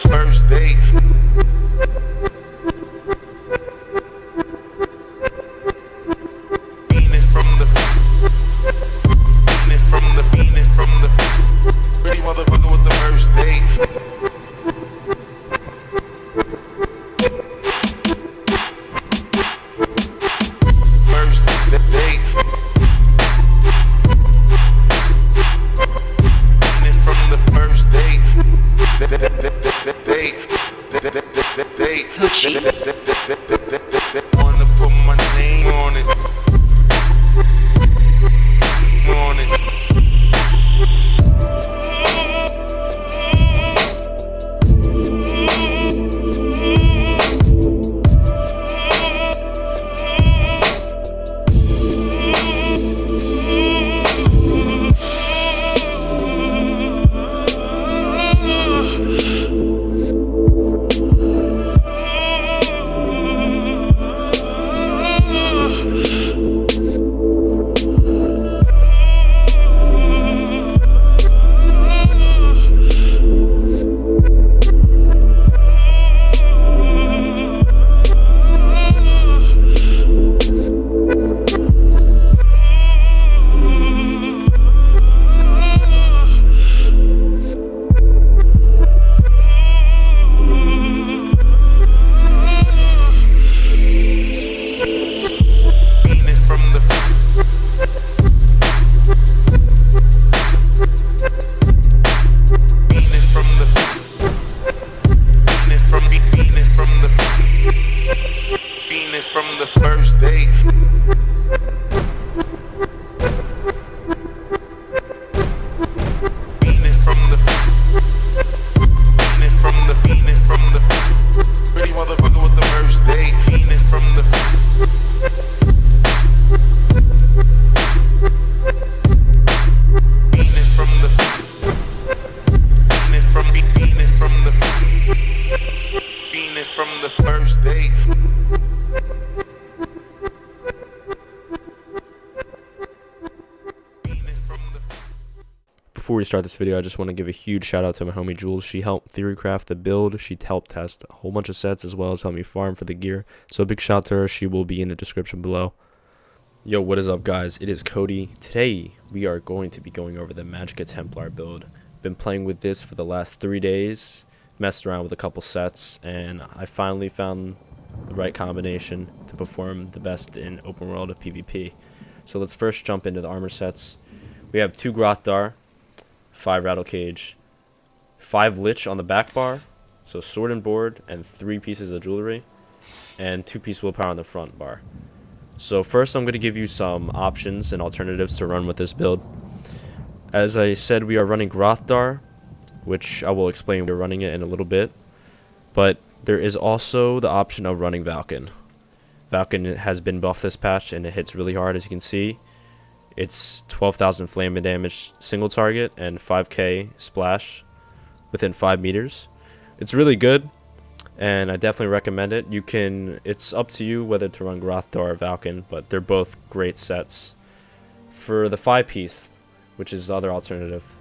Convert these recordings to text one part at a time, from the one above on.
first date. Pretty motherfucker with the first date. First date. From the first date. Wanna put my name on it. On it. From the first date. From the pretty motherfucker with the first date. From the first date. Before we start this video, I just want to give a huge shout out to my homie Jules. She helped theorycraft the build. She helped test a whole bunch of sets as well as help me farm for the gear. So a big shout out to her. She will be in the description below. Yo, what is up guys? It is Kodi. Today we are going to be going over the Magicka Templar build. Been playing with this for the last 3 days. Messed around with a couple sets and I finally found the right combination to perform the best in open world of PvP. So let's first jump into the armor sets. We have 2 Grothdar, 5 Rattle Cage, 5 Lich on the back bar, so sword and board, and 3 pieces of jewelry, and 2-piece willpower on the front bar. So first I'm going to give you some options and alternatives to run with this build. As I said, we are running Grothdar, which I will explain. We're running it in a little bit, but there is also the option of running Valken. Valken has been buffed this patch and it hits really hard, as you can see. It's 12,000 flame damage single target and 5k splash within 5 meters. It's really good and I definitely recommend it. It's up to you whether to run Grothdar or Valken, but they're both great sets. For the 5-piece, which is the other alternative,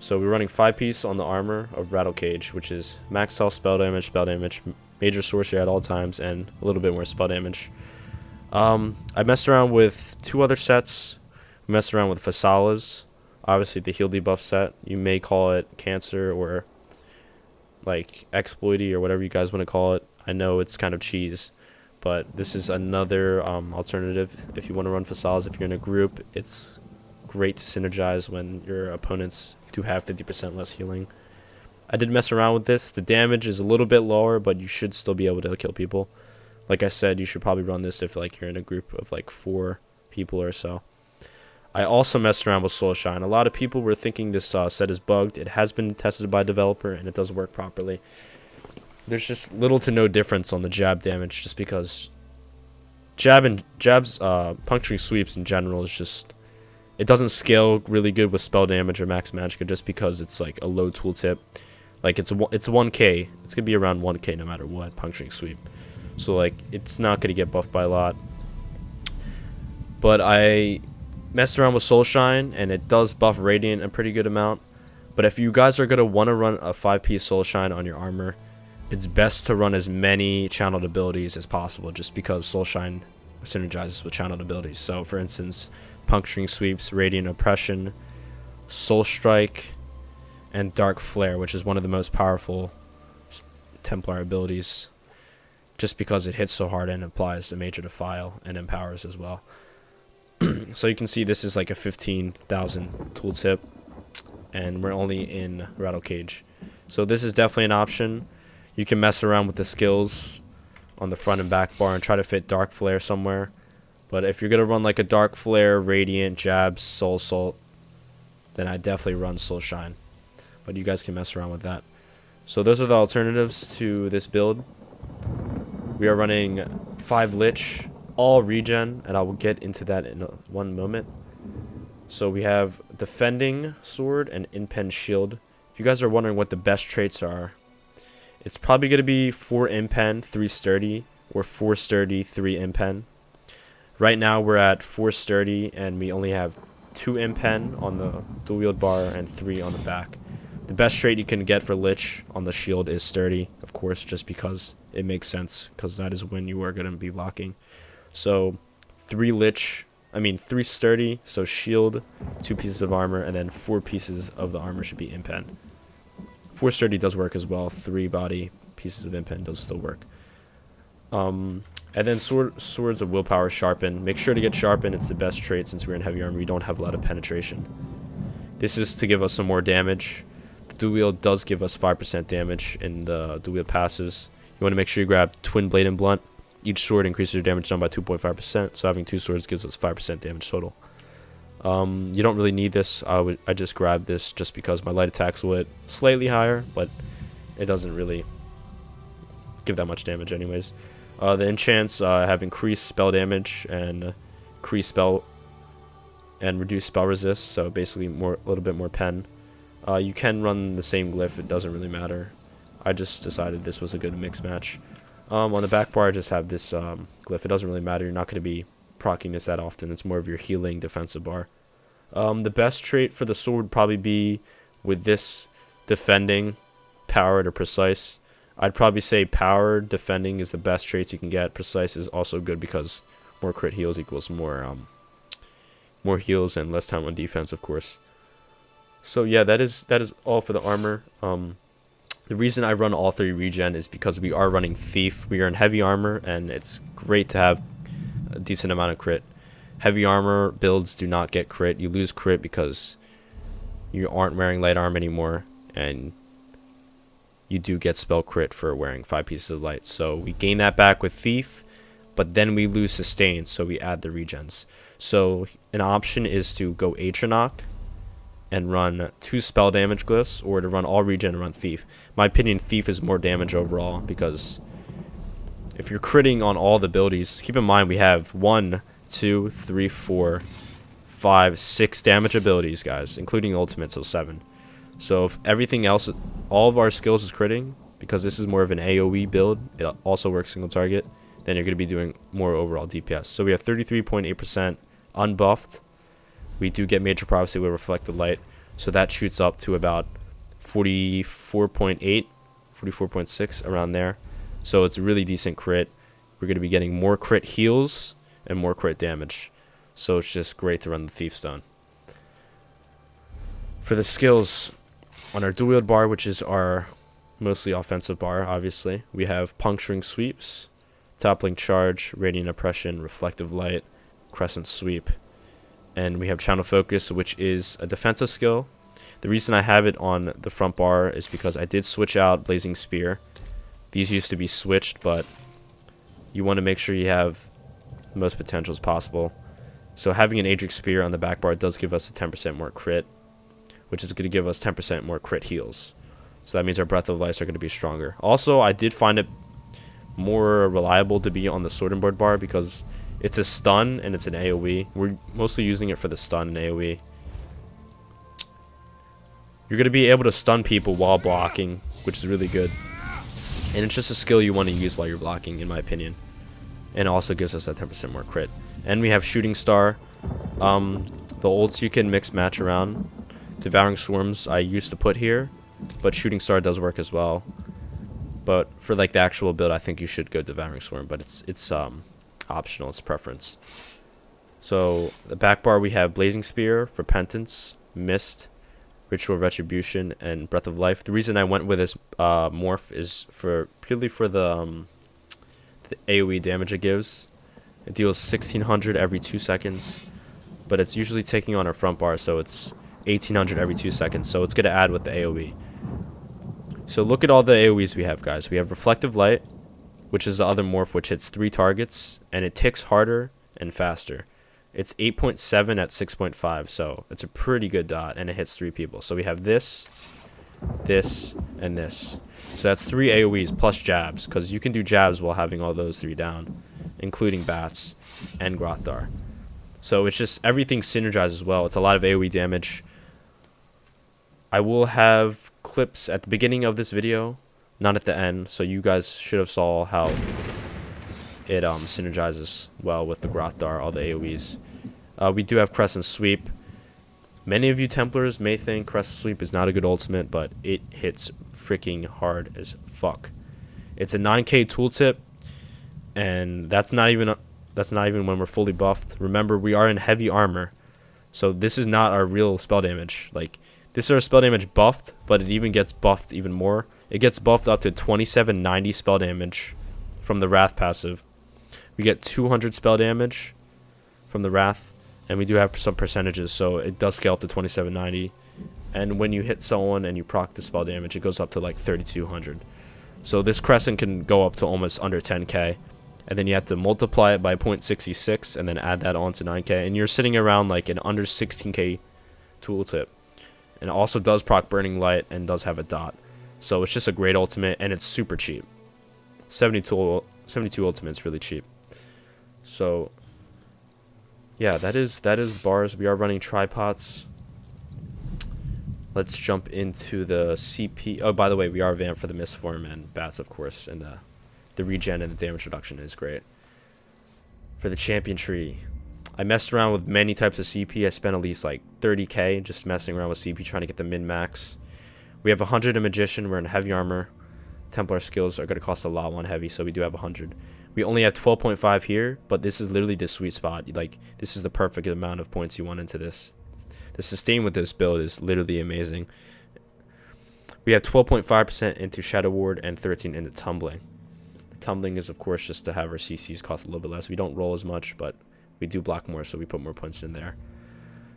so we're running 5-piece on the armor of Rattle Cage, which is max health, spell damage, major sorcery at all times, and a little bit more spell damage. I messed around with 2 other sets. I messed around with Fasalas, obviously the heal debuff set. You may call it Cancer or like Exploity or whatever you guys want to call it. I know it's kind of cheese, but this is another alternative if you want to run Fasalas. If you're in a group, it's great to synergize when your opponents do have 50% less healing. I did mess around with this. The damage is a little bit lower, but you should still be able to kill people. Like I said, you should probably run this if like you're in a group of like 4 people or so. I also messed around with Soul Shine. A lot of people were thinking this set is bugged. It has been tested by a developer and it does work properly. There's just little to no difference on the jab damage, just because jabs puncturing sweeps in general is just, it doesn't scale really good with spell damage or max magicka, just because it's like a low tooltip. Like it's 1k. It's gonna be around 1k no matter what, puncturing sweep. So like it's not gonna get buffed by a lot. But I messed around with Soulshine, and it does buff Radiant a pretty good amount. But if you guys are gonna want to run a 5-piece Soulshine on your armor, it's best to run as many channeled abilities as possible, just because Soulshine synergizes with channeled abilities. So for instance, puncturing sweeps, Radiant Oppression, Soul Strike, and Dark Flare, which is one of the most powerful Templar abilities, just because it hits so hard and applies the Major Defile and empowers as well. So you can see this is like a 15,000 tooltip, and we're only in Rattle Cage. So this is definitely an option. You can mess around with the skills on the front and back bar and try to fit Dark Flare somewhere. But if you're going to run like a Dark Flare, Radiant, Jabs, Soul Salt, then I definitely run Soul Shine. But you guys can mess around with that. So those are the alternatives to this build. We are running 5 Lich, all regen, and I will get into that in one moment. So we have Defending Sword and Impen Shield. If you guys are wondering what the best traits are, it's probably going to be 4 Impen, 3 Sturdy, or 4 Sturdy, 3 Impen. Right now we're at 4 Sturdy, and we only have 2 Impen on the dual wield bar and 3 on the back. The best trait you can get for Lich on the shield is Sturdy, of course, just because it makes sense, because that is when you are going to be locking. So 3 Sturdy, so shield, 2 pieces of armor, and then 4 pieces of the armor should be Impen. 4 Sturdy does work as well. 3 body pieces of Impen does still work. And then Swords of Willpower, Sharpen. Make sure to get Sharpen. It's the best trait since we're in heavy armor. We don't have a lot of penetration. This is to give us some more damage. The dual wield does give us 5% damage in the dual wield passives. You want to make sure you grab Twin Blade and Blunt. Each sword increases your damage done by 2.5%. So having 2 swords gives us 5% damage total. You don't really need this. I just grabbed this just because my light attacks will hit slightly higher, but it doesn't really give that much damage anyways. The enchants have increased spell damage and increased spell and reduced spell resist, so basically a little bit more pen. You can run the same glyph, it doesn't really matter. I just decided this was a good mix match. On the back bar I just have this glyph. It doesn't really matter, you're not going to be proccing this that often. It's more of your healing defensive bar. The best trait for the sword would probably be with this defending, powered or precise. I'd probably say powered defending is the best traits you can get. Precise is also good because more crit heals equals more heals and less time on defense, of course. So yeah, that is all for the armor. The reason I run all 3 regen is because we are running Thief. We are in heavy armor, and it's great to have a decent amount of crit. Heavy armor builds do not get crit. You lose crit because you aren't wearing light armor anymore, and you do get spell crit for wearing 5 pieces of light. So we gain that back with Thief, but then we lose sustain, so we add the regens. So an option is to go Atronach and run 2 spell damage glyphs, or to run all regen and run Thief. In my opinion, Thief is more damage overall, because if you're critting on all the abilities, keep in mind we have 1, 2, 3, 4, 5, 6 damage abilities, guys, including ultimate, so 7. So if everything else, all of our skills is critting, because this is more of an AOE build, it also works single target, then you're going to be doing more overall DPS. So we have 33.8% unbuffed. We do get Major Prophecy with Reflected Light, so that shoots up to about 44.8, 44.6, around there. So it's a really decent crit. We're going to be getting more crit heals and more crit damage. So it's just great to run the Thief Stone. For the skills, on our dual wield bar, which is our mostly offensive bar, obviously, we have Puncturing Sweeps, Toppling Charge, Radiant Oppression, Reflective Light, Crescent Sweep. And we have Channel Focus, which is a defensive skill. The reason I have it on the front bar is because I did switch out Blazing Spear. These used to be switched, but you want to make sure you have the most potential as possible. So having an Adric Spear on the back bar does give us a 10% more crit, which is going to give us 10% more crit heals. So that means our Breath of Life are going to be stronger. Also, I did find it more reliable to be on the Sword and Board bar because it's a stun and it's an AoE. We're mostly using it for the stun and AoE. You're going to be able to stun people while blocking, which is really good. And it's just a skill you want to use while you're blocking, in my opinion. And it also gives us that 10% more crit. And we have Shooting Star. The ults you can mix match around. Devouring Swarms I used to put here, but Shooting Star does work as well. But for like the actual build, I think you should go Devouring Swarm, but it's optional, it's preference. So the back bar we have Blazing Spear, Repentance, Mist, Ritual Retribution, and Breath of Life. The reason I went with this morph is purely for the AOE damage it gives. It deals 1600 every 2 seconds, but it's usually taking on our front bar, so it's 1800 every 2 seconds, so it's going to add with the AOE. So look at all the AOEs we have, guys. We have Reflective Light, which is the other morph, which hits 3 targets, and it ticks harder and faster. It's 8.7 at 6.5, so it's a pretty good dot, and it hits 3 people. So we have this, this, and this. So that's 3 AOEs plus jabs, because you can do jabs while having all those 3 down, including bats and Grothar. So it's just everything synergizes well. It's a lot of AOE damage. I will have clips at the beginning of this video, not at the end, so you guys should have saw how it synergizes well with the Grothar, all the AOEs. We do have Crescent Sweep. Many of you Templars may think Crescent Sweep is not a good ultimate, but it hits freaking hard as fuck. It's a 9k tooltip, and that's not even when we're fully buffed. Remember, we are in heavy armor, so this is not our real spell damage. Like, this is our spell damage buffed, but it even gets buffed even more. It gets buffed up to 2790 spell damage from the Wrath passive. We get 200 spell damage from the Wrath, and we do have some percentages, so it does scale up to 2790. And when you hit someone and you proc the spell damage, it goes up to like 3200. So this Crescent can go up to almost under 10k. And then you have to multiply it by 0.66 and then add that on to 9k. And you're sitting around like an under 16k tooltip. And it also does proc Burning Light and does have a dot. So it's just a great ultimate, and it's super cheap. 72 ultimate is really cheap. So yeah, that is bars. We are running tripods. Let's jump into the CP. Oh, by the way, we are vamped for the Mist Form and bats, of course, and the regen and the damage reduction is great. For the champion tree, I messed around with many types of CP. I spent at least like 30k just messing around with CP, trying to get the min-max. We have 100 in Magician. We're in heavy armor. Templar skills are going to cost a lot on heavy, so we do have 100. We only have 12.5 here, but this is literally the sweet spot. Like, this is the perfect amount of points you want into this. The sustain with this build is literally amazing. We have 12.5% into Shadow Ward and 13 into Tumbling. Tumbling is, of course, just to have our CCs cost a little bit less. We don't roll as much, but we do block more, so we put more points in there.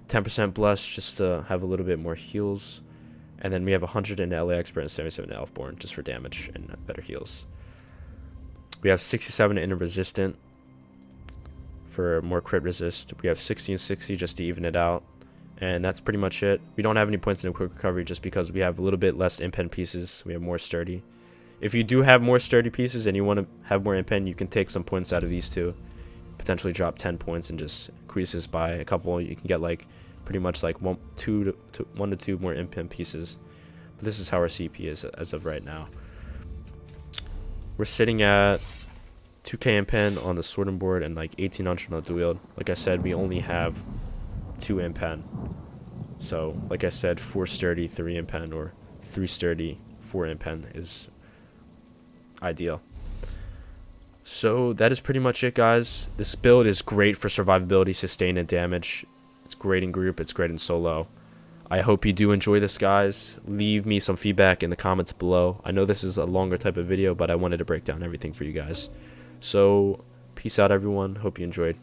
10% Bless, just to have a little bit more heals. And then we have 100 in LA Expert and 77 in Elfborn, just for damage and better heals. We have 67 in Resistant for more crit resist. We have 60 and 60 just to even it out. And that's pretty much it. We don't have any points in a quick recovery just because we have a little bit less impen pieces. We have more sturdy. If you do have more sturdy pieces and you want to have more impen, you can take some points out of these two. Potentially drop 10 points and just increase this by a couple. You can get like pretty much like 1 to 2 more impen pieces. But this is how our CP is as of right now. We're sitting at 2k impen on the sorting board and like 1800 on the wield. Like I said, we only have 2 impen. So like I said, 4 sturdy, 3 impen, or 3 sturdy, 4 impen is ideal. So that is pretty much it, guys. This build is great for survivability, sustain, and damage. It's great in group, it's great in solo. I hope you do enjoy this, guys. Leave me some feedback in the comments below. I know this is a longer type of video, but I wanted to break down everything for you guys. So peace out, everyone. Hope you enjoyed.